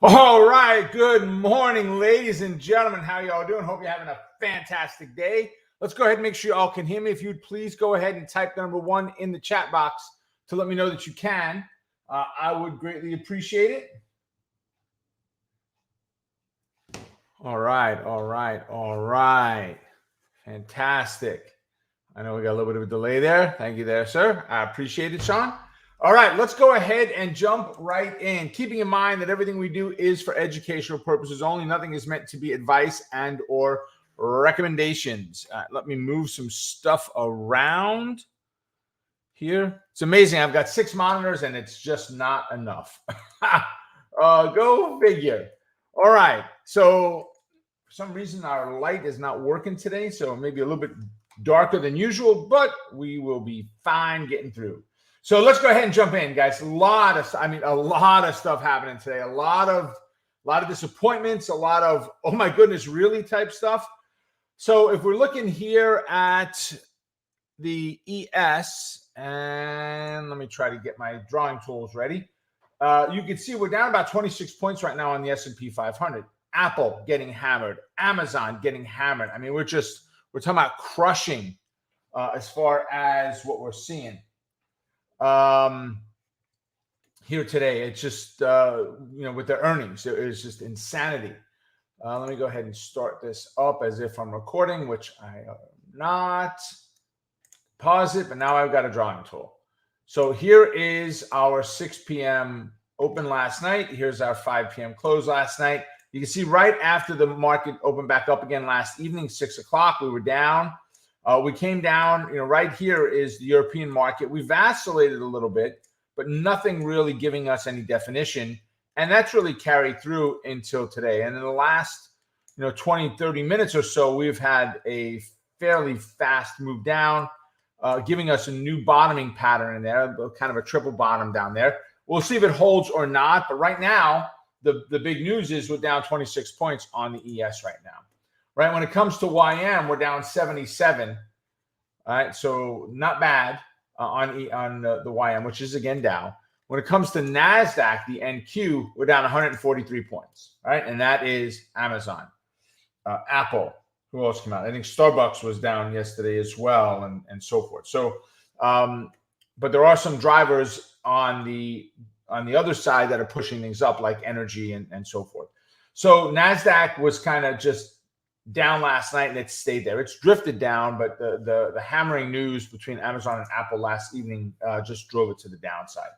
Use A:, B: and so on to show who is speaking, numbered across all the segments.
A: All right. Good morning, ladies and gentlemen. How y'all doing? Hope you're having a fantastic day. Let's go ahead and make sure y'all can hear me. If you'd please go ahead and type number 1 in the chat box to let me know that you can. I would greatly appreciate it. All right. Fantastic. I know we got a little bit of a delay there. Thank you there, sir. I appreciate it, Sean. All right, let's go ahead and jump right in. Keeping in mind that everything we do is for educational purposes only. Nothing is meant to be advice and or recommendations. Let me move some stuff around here. It's amazing. I've got 6 monitors and it's just not enough. Go figure. All right. So for some reason, our light is not working today. So maybe a little bit darker than usual, but we will be fine getting through. So let's go ahead and jump in, guys. A lot of stuff happening today. A lot of disappointments, a lot of, oh my goodness, really type stuff. So if we're looking here at the ES, and let me try to get my drawing tools ready. You can see we're down about 26 points right now on the S&P 500. Apple getting hammered, Amazon getting hammered. I mean, we're talking about crushing as far as what we're seeing. Here today, it's just, with the earnings, it was just insanity. Let me go ahead and start this up as if I'm recording, which I am not. Pause it, but now I've got a drawing tool. So here is our 6 p.m. open last night. Here's our 5 p.m. close last night. You can see right after the market opened back up again last evening, 6 o'clock, we were down. We came down, right here is the European market. We vacillated a little bit, but nothing really giving us any definition. And that's really carried through until today. And in the last, 20, 30 minutes or so, we've had a fairly fast move down, giving us a new bottoming pattern in there, kind of a triple bottom down there. We'll see if it holds or not. But right now, the big news is we're down 26 points on the ES right now. Right, when it comes to YM, we're down 77. All right, so not bad on the YM, which is again Dow. When it comes to NASDAQ, the NQ, we're down 143 points. All right, and that is Amazon, Apple. Who else came out? I think Starbucks was down yesterday as well, and so forth. So, but there are some drivers on the other side that are pushing things up, like energy and so forth. So NASDAQ was kind of just down last night and it stayed there. It's drifted down, but the hammering news between Amazon and Apple last evening just drove it to the downside.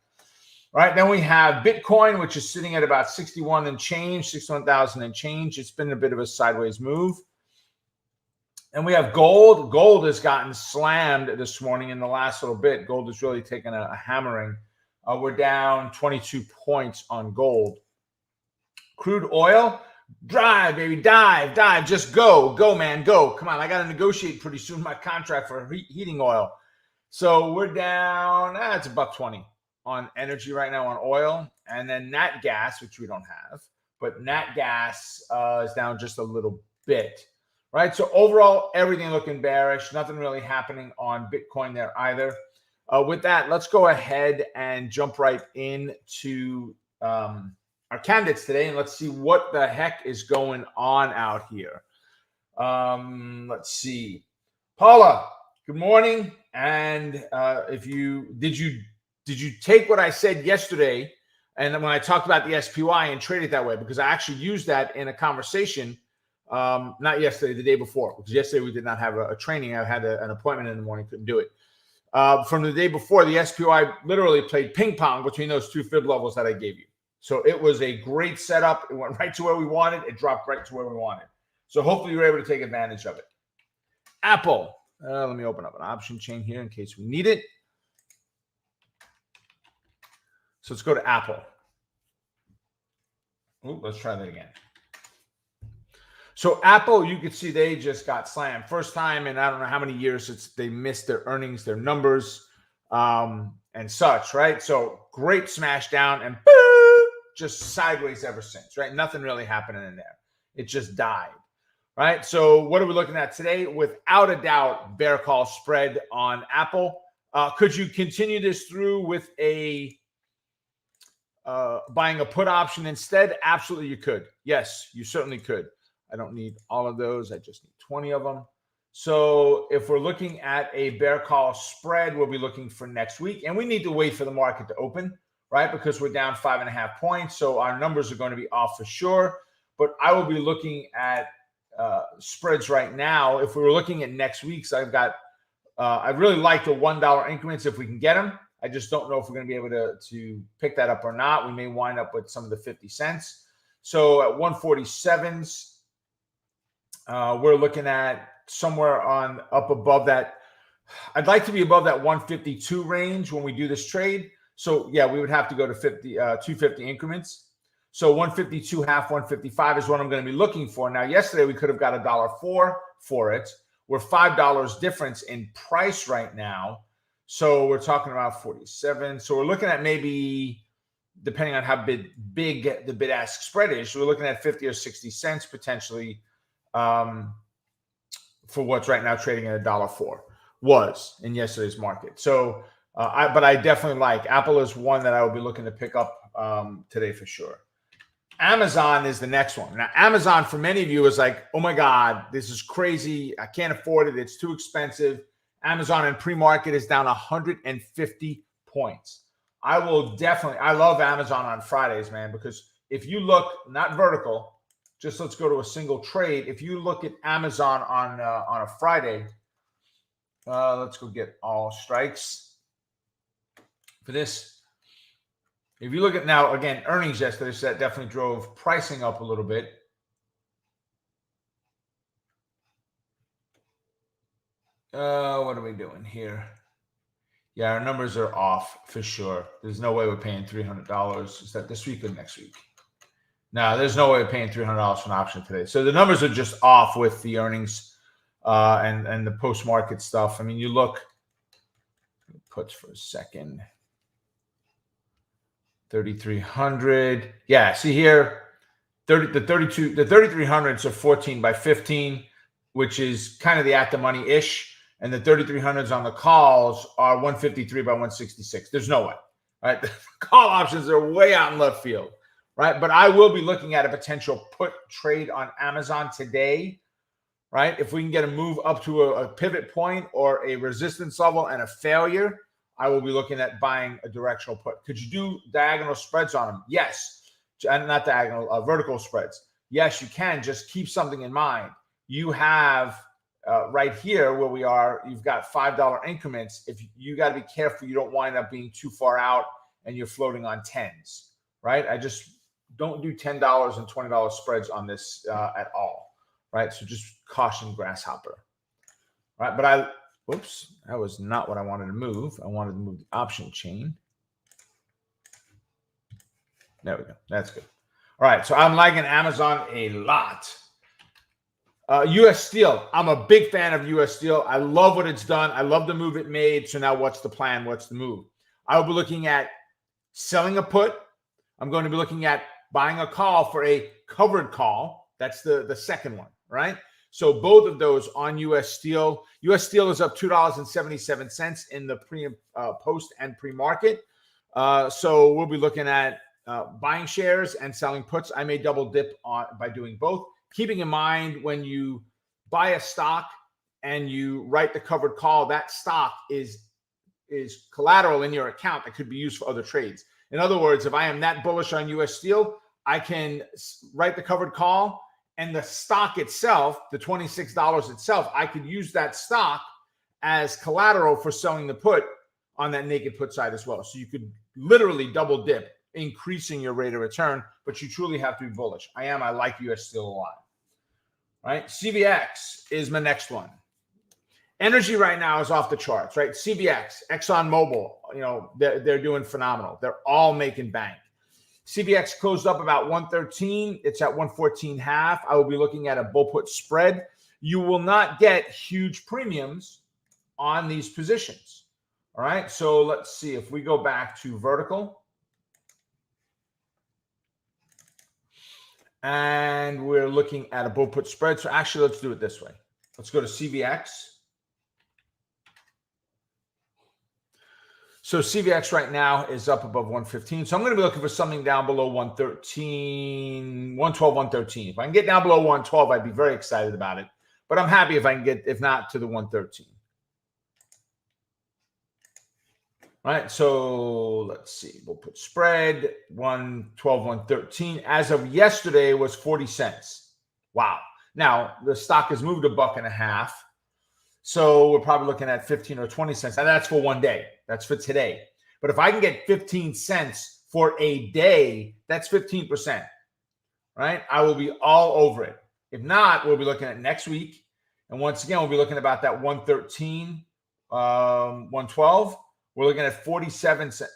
A: All right, then we have Bitcoin, which is sitting at about 61,000 and change. It's been a bit of a sideways move. And we have gold. Gold has gotten slammed this morning in the last little bit. Gold has really taken a hammering. We're down 22 points on gold. Crude oil. Drive, baby, dive, just go, man, go. Come on, I got to negotiate pretty soon my contract for heating oil. So we're down, it's $1.20 on energy right now on oil. And then nat gas, which we don't have, but nat gas is down just a little bit, right? So overall, everything looking bearish, nothing really happening on Bitcoin there either. With that, let's go ahead and jump right into our candidates today, and let's see what the heck is going on out here. Let's see, Paula. Good morning. And did you take what I said yesterday, and when I talked about the SPY and trade it that way? Because I actually used that in a conversation, not yesterday, the day before. Because yesterday we did not have a training. I had an appointment in the morning, couldn't do it. From the day before, the SPY literally played ping pong between those 2 fib levels that I gave you. So it was a great setup. It went right to where we wanted. It dropped right to where we wanted. So hopefully you were able to take advantage of it. Apple. Let me open up an option chain here in case we need it. So let's go to Apple. Ooh, let's try that again. So Apple, you can see they just got slammed. First time in I don't know how many years since they missed their earnings, their numbers, and such, right? So great smash down and boom, just sideways ever since, right? Nothing really happening in there. It just died, right? So what are we looking at today? Without a doubt, bear call spread on Apple. Could you continue this through with a buying a put option instead, absolutely you could. Yes, you certainly could. I don't need all of those. I just need 20 of them. So if we're looking at a bear call spread, we'll be looking for next week. And we need to wait for the market to open, right? Because we're down 5.5 points. So our numbers are going to be off for sure. But I will be looking at spreads right now. If we were looking at next week's, I really like the $1 increments if we can get them. I just don't know if we're going to be able to pick that up or not. We may wind up with some of the 50 cents. So at 147s, we're looking at somewhere on up above that. I'd like to be above that 152 range when we do this trade. So yeah, we would have to go to 250 increments. So 152 half, 155 is what I'm going to be looking for. Now, yesterday we could have got $1.04 for it. We're $5 difference in price right now. So we're talking about 47. So we're looking at maybe, depending on how big the bid-ask spread is, so we're looking at 50 or 60 cents potentially for what's right now trading at $1.04 was in yesterday's market. So, but I definitely like Apple is one that I will be looking to pick up today for sure. Amazon is the next one. Now, Amazon for many of you is like, oh my God, this is crazy. I can't afford it. It's too expensive. Amazon in pre-market is down 150 points. I love Amazon on Fridays, man, because if you look, not vertical, just let's go to a single trade. If you look at Amazon on a Friday, let's go get all strikes for this. If you look at now, again, earnings yesterday, so that definitely drove pricing up a little bit. What are we doing here? Yeah, our numbers are off for sure. There's no way we're paying $300. Is that this week or next week? No, there's no way we're paying $300 for an option today. So the numbers are just off with the earnings and the post-market stuff. I mean, you look, puts for a second. 3,300. Yeah, see here, the 3,300s are 14 by 15, which is kind of the at the money-ish. And the 3,300s on the calls are 153 by 166. There's no way, right? The call options are way out in left field, right? But I will be looking at a potential put trade on Amazon today, right? If we can get a move up to a pivot point or a resistance level and a failure, I will be looking at buying a directional put. Could you do diagonal spreads on them? Yes. And not diagonal, vertical spreads. Yes, you can. Just keep something in mind. You have right here where we are, you've got $5 increments. If you got to be careful, you don't wind up being too far out and you're floating on tens, right? I just don't do $10 and $20 spreads on this at all, right? So just caution grasshopper, right? But whoops, that was not what I wanted to move. I wanted to move the option chain. There we go. That's good. All right, so I'm liking Amazon a lot. U.S. Steel. I'm a big fan of U.S. Steel. I love what it's done. I love the move it made. So now what's the plan? What's the move? I will be looking at selling a put. I'm going to be looking at buying a call for a covered call. That's the second one, right? So both of those on U.S. Steel. U.S. Steel is up $2.77 in the post and pre-market. So we'll be looking at buying shares and selling puts. I may double dip by doing both. Keeping in mind when you buy a stock and you write the covered call, that stock is collateral in your account that could be used for other trades. In other words, if I am that bullish on U.S. Steel, I can write the covered call. And the stock itself, the $26 itself, I could use that stock as collateral for selling the put on that naked put side as well. So you could literally double dip, increasing your rate of return, but you truly have to be bullish. I like U.S. Steel a lot. Right? CVX is my next one. Energy right now is off the charts, right? CVX, ExxonMobil, they're doing phenomenal. They're all making bank. CVX closed up about 113. It's at 114 half. I will be looking at a bull put spread. You will not get huge premiums on these positions. All right. So let's see if we go back to vertical. And we're looking at a bull put spread. So actually, let's do it this way. Let's go to CVX. So CVX right now is up above 115. So I'm going to be looking for something down below 113, 112, 113. If I can get down below 112, I'd be very excited about it. But I'm happy if I can get, if not, to the 113. Right, so let's see. We'll put spread 112, 113. As of yesterday, was 40 cents. Wow. Now the stock has moved $1.50. So we're probably looking at 15 or 20 cents. And that's for one day. That's for today. But if I can get 15 cents for a day, that's 15%. Right? I will be all over it. If not, we'll be looking at next week. And once again, we'll be looking about that 113, 112. We're looking at 47 cents.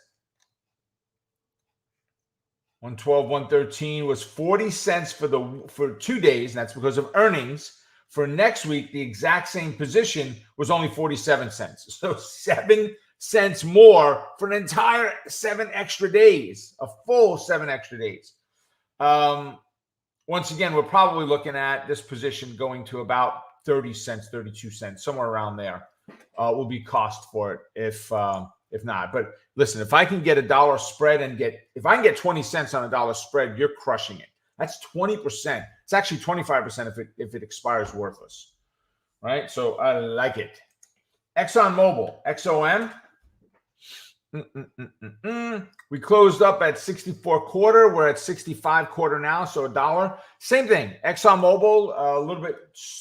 A: 112, 113 was 40 cents for 2 days. And that's because of earnings. For next week, the exact same position was only 47 cents. So 7 cents more for an entire 7 extra days, a full 7 extra days. Once again, we're probably looking at this position going to about 30 cents, 32 cents, somewhere around there will be cost for it if not. But listen, if I can get $1 spread and if I can get 20 cents on $1 spread, you're crushing it. That's 20%. It's actually 25% if it expires worthless, right? So I like it. ExxonMobil, XOM. We closed up at 64.25. We're at 65.25 now, so $1. Same thing. ExxonMobil, a little bit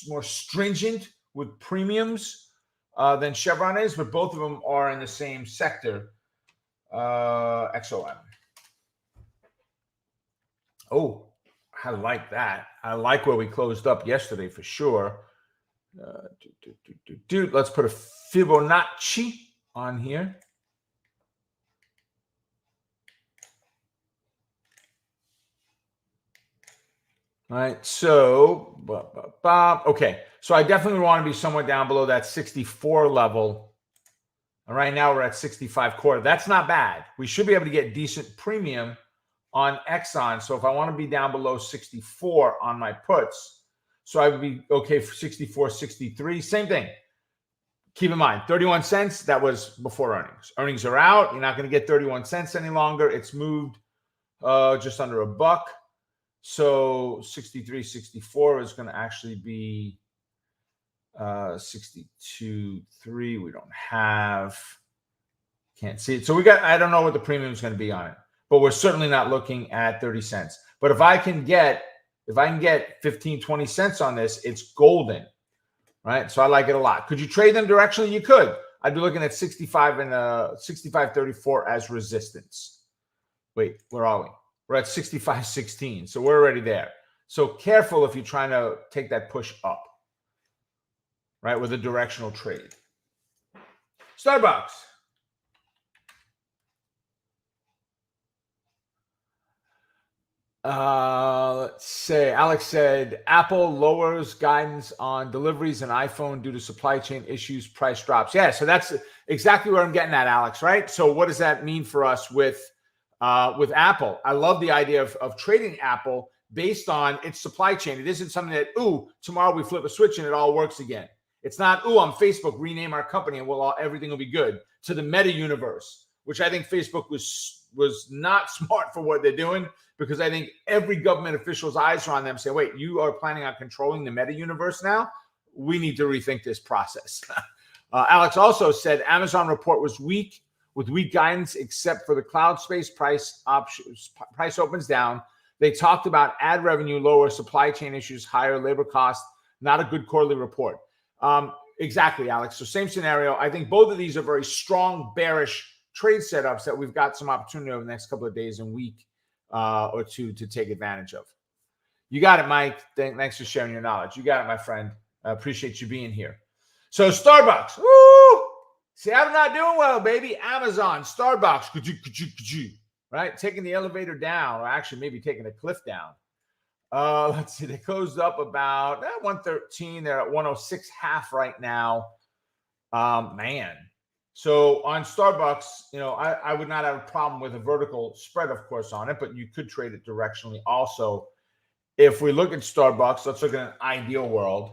A: more stringent with premiums than Chevron is, but both of them are in the same sector. XOM. Oh, I like that. I like where we closed up yesterday for sure. Let's put a Fibonacci on here. All right, so, okay. So I definitely want to be somewhere down below that 64 level. And right now we're at 65.25. That's not bad. We should be able to get decent premium on Exxon. So if I want to be down below 64 on my puts, so I would be okay for 64, 63. Same thing. Keep in mind, 31 cents, that was before earnings. Earnings are out. You're not going to get 31 cents any longer. It's moved just under $1. So 63, 64 is going to actually be 62.3. We don't have, can't see it. So I don't know what the premium is going to be on it, but we're certainly not looking at 30 cents. But if I can get 15, 20 cents on this, it's golden, right? So I like it a lot. Could you trade them directionally? You could. I'd be looking at 65 and 65.34 as resistance. Wait, where are we? We're at 65.16. So we're already there. So careful if you're trying to take that push up, right, with a directional trade. Starbucks. Let's say Alex said Apple lowers guidance on deliveries and iPhone due to supply chain issues, price drops. Yeah, so that's exactly where I'm getting at, Alex, right? So what does that mean for us with Apple? I love the idea of trading Apple based on its supply chain. It isn't something that, tomorrow we flip a switch and it all works again. It's not, on Facebook, rename our company and everything will be good. To the meta universe, which I think Facebook was not smart for what they're doing, because I think every government official's eyes are on them saying, wait, you are planning on controlling the meta universe now? We need to rethink this process. Alex also said Amazon report was weak, with weak guidance except for the cloud space price opens down. They talked about ad revenue lower, supply chain issues, higher labor costs, not a good quarterly report. Exactly, Alex. So same scenario. I think both of these are very strong bearish trade setups that we've got some opportunity over the next couple of days and week or two to take advantage of. You got it, Mike. Thanks for sharing your knowledge. You got it, my friend. I appreciate you being here. So Starbucks. Woo! See, I'm not doing well, baby. Amazon, Starbucks, right? Taking the elevator down, or actually maybe taking a cliff down. Let's see. They closed up about 113. They're at 106.5 right now. Man. So on Starbucks, I would not have a problem with a vertical spread, of course, on it, but you could trade it directionally also. If we look at Starbucks, let's look at an ideal world.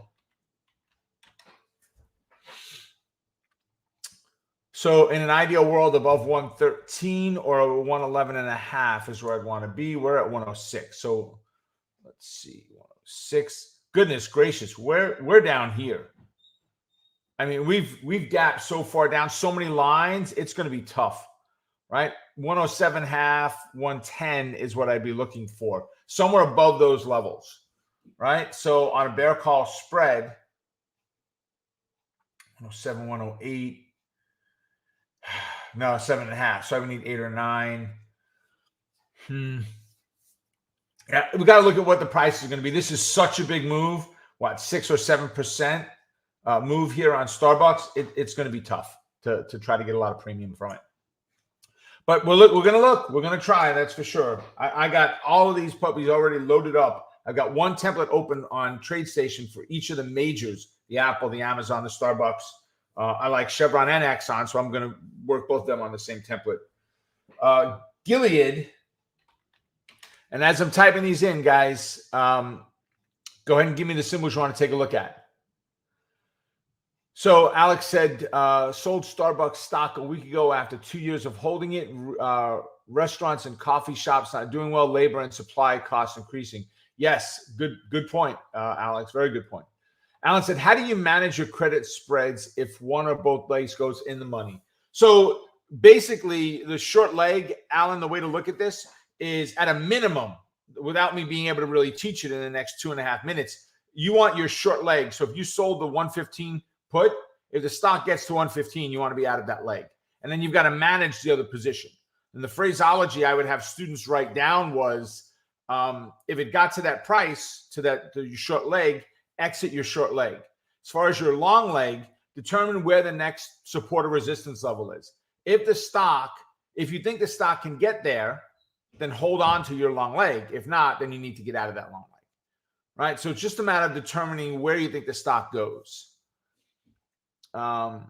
A: So in an ideal world, above 113 or 111.5 is where I'd want to be. We're at 106. So let's see, 106. Goodness gracious, we're down here. I mean, we've gapped so far down, so many lines, it's going to be tough, right? 107.5, 110 is what I'd be looking for. Somewhere above those levels, right? So on a bear call spread, 107, 108. No, 7.5. So I would need 8 or 9. Yeah, we got to look at what the price is going to be. This is such a big move. What, 6 or 7% move here on Starbucks? It's going to be tough to try to get a lot of premium from it. But we're going to look. We're going to try. That's for sure. I got all of these puppies already loaded up. I've got one template open on TradeStation for each of the majors: the Apple, the Amazon, the Starbucks. I like Chevron and Exxon, so I'm going to work both of them on the same template. Gilead, and as I'm typing these in, guys, go ahead and give me the symbols you want to take a look at. So Alex said, sold Starbucks stock a week ago after 2 years of holding it. Restaurants and coffee shops not doing well, labor and supply costs increasing. Yes, good point, Alex. Very good point. Alan said, how do you manage your credit spreads if one or both legs goes in the money? So basically, the short leg, Alan, the way to look at this is at a minimum, without me being able to really teach it in the next 2.5 minutes, you want your short leg. So if you sold the 115 put, if the stock gets to 115, you want to be out of that leg. And then you've got to manage the other position. And the phraseology I would have students write down was, if it got to that price, to your short leg, exit your short leg. As far as your long leg, determine where the next support or resistance level is. If you think the stock can get there, then hold on to your long leg. If not, then you need to get out of that long leg, right? So it's just a matter of determining where you think the stock goes. All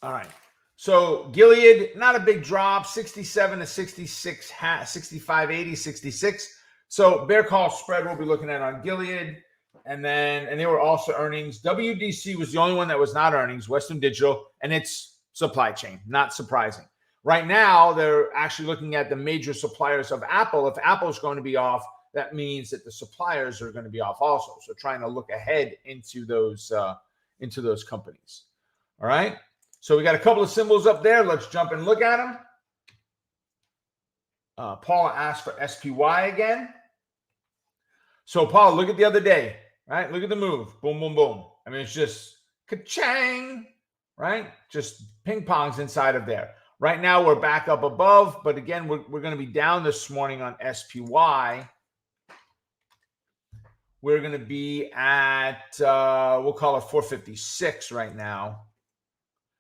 A: right. So Gilead, not a big drop, 67 to 66, 65, 80, 66. So bear call spread we'll be looking at on Gilead. And they were also earnings. WDC was the only one that was not earnings, Western Digital, and it's supply chain, not surprising. Right now, they're actually looking at the major suppliers of Apple. If Apple is going to be off, that means that the suppliers are going to be off also. So trying to look ahead into those companies. All right. So we got a couple of symbols up there. Let's jump and look at them. Paula asked for SPY again. So, Paul, look at the other day, right? Look at the move. Boom, boom, boom. I mean, it's just ka-chang, right? Just ping pongs inside of there. Right now, we're back up above. But again, we're going to be down this morning on SPY. We're going to be at, we'll call it 456 right now.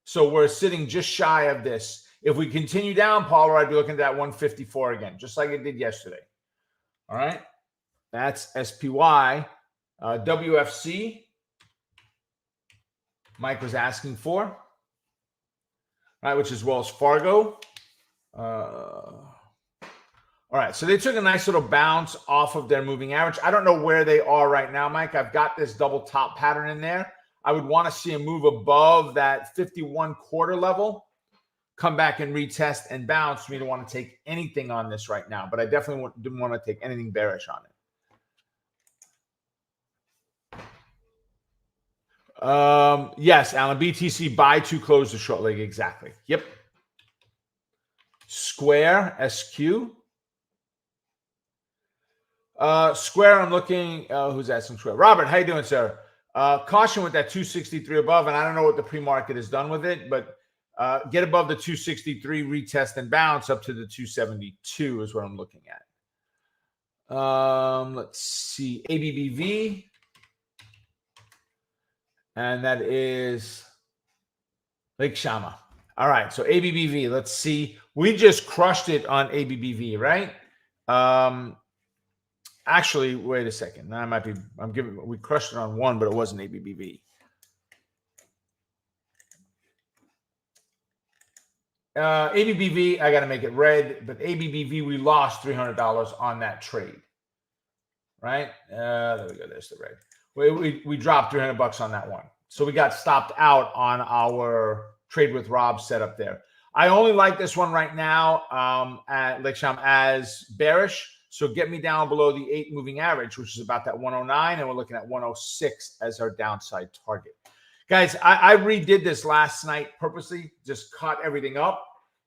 A: So we're sitting just shy of this. If we continue down, Paul, I'd be looking at that 154 again, just like it did yesterday. All right. That's SPY. WFC, Mike was asking for, all right, which is Wells Fargo. All right, so they took a nice little bounce off of their moving average. I don't know where they are right now, Mike. I've got this double top pattern in there. I would want to see a move above that 51 quarter level, come back and retest and bounce for me to want to take anything on this right now. But I definitely didn't want to take anything bearish on it. Yes, Alan, BTC buy to close the short leg. Exactly. Yep. Square, SQ. Square, I'm looking. Who's asking Square? Robert, how you doing, sir? Caution with that 263 above, and I don't know what the pre-market has done with it, but get above the 263, retest and bounce up to the 272 is what I'm looking at. Let's see, ABBV. And that is Lake Shama. All right, so ABBV, let's see. We just crushed it on ABBV, right? Actually, wait a second. That might be, we crushed it on one, but it wasn't ABBV. ABBV, I got to make it red, but ABBV, we lost $300 on that trade, right? There we go. There's the red. We dropped $300 on that one. So we got stopped out on our Trade with Rob setup there. I only like this one right now as bearish. So get me down below the 8 moving average, which is about that 109. And we're looking at 106 as our downside target. Guys, I redid this last night purposely, just caught everything up.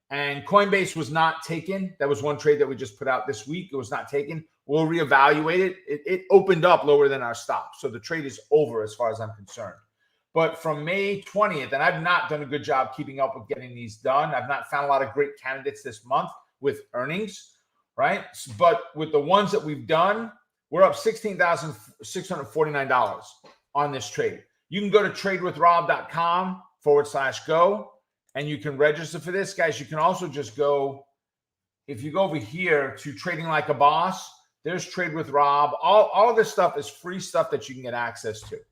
A: And Coinbase was not taken. That was one trade that we just put out this week. It was not taken. We'll reevaluate it. It opened up lower than our stop. So the trade is over as far as I'm concerned. But from May 20th, and I've not done a good job keeping up with getting these done. I've not found a lot of great candidates this month with earnings, right? But with the ones that we've done, we're up $16,649 on this trade. You can go to tradewithrob.com/go. And you can register for this, guys. You can also just go, if you go over here to Trading Like a Boss, there's Trade with Rob. All of this stuff is free stuff that you can get access to. You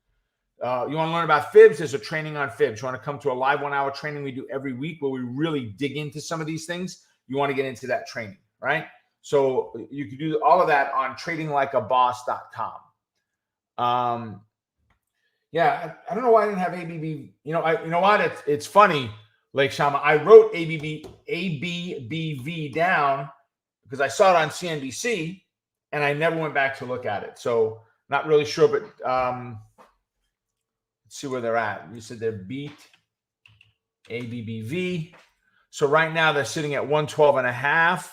A: want to learn about fibs? There's a training on fibs. You want to come to a live 1-hour training we do every week where we really dig into some of these things. You want to get into that training, right? So you can do all of that on tradinglikeaboss.com. Yeah, I don't know why I didn't have ABB. You know what? It's funny. Lake Shama, I wrote ABBV down because I saw it on CNBC and I never went back to look at it. So not really sure, but let's see where they're at. You said they're beat ABBV. So right now they're sitting at 112.5.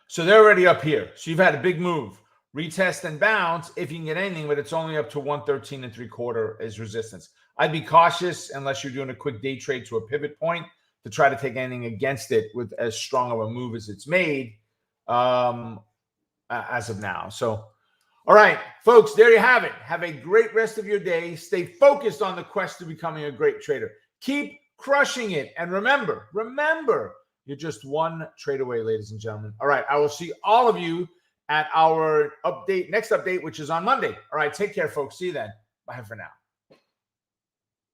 A: So they're already up here. So you've had a big move. Retest and bounce if you can get anything, but it's only up to 113.75 as resistance. I'd be cautious unless you're doing a quick day trade to a pivot point to try to take anything against it with as strong of a move as it's made as of now. So, all right, folks, there you have it. Have a great rest of your day. Stay focused on the quest to becoming a great trader. Keep crushing it. And remember, you're just one trade away, ladies and gentlemen. All right, I will see all of you at our next update, which is on Monday. All right, take care, folks. See you then. Bye for now.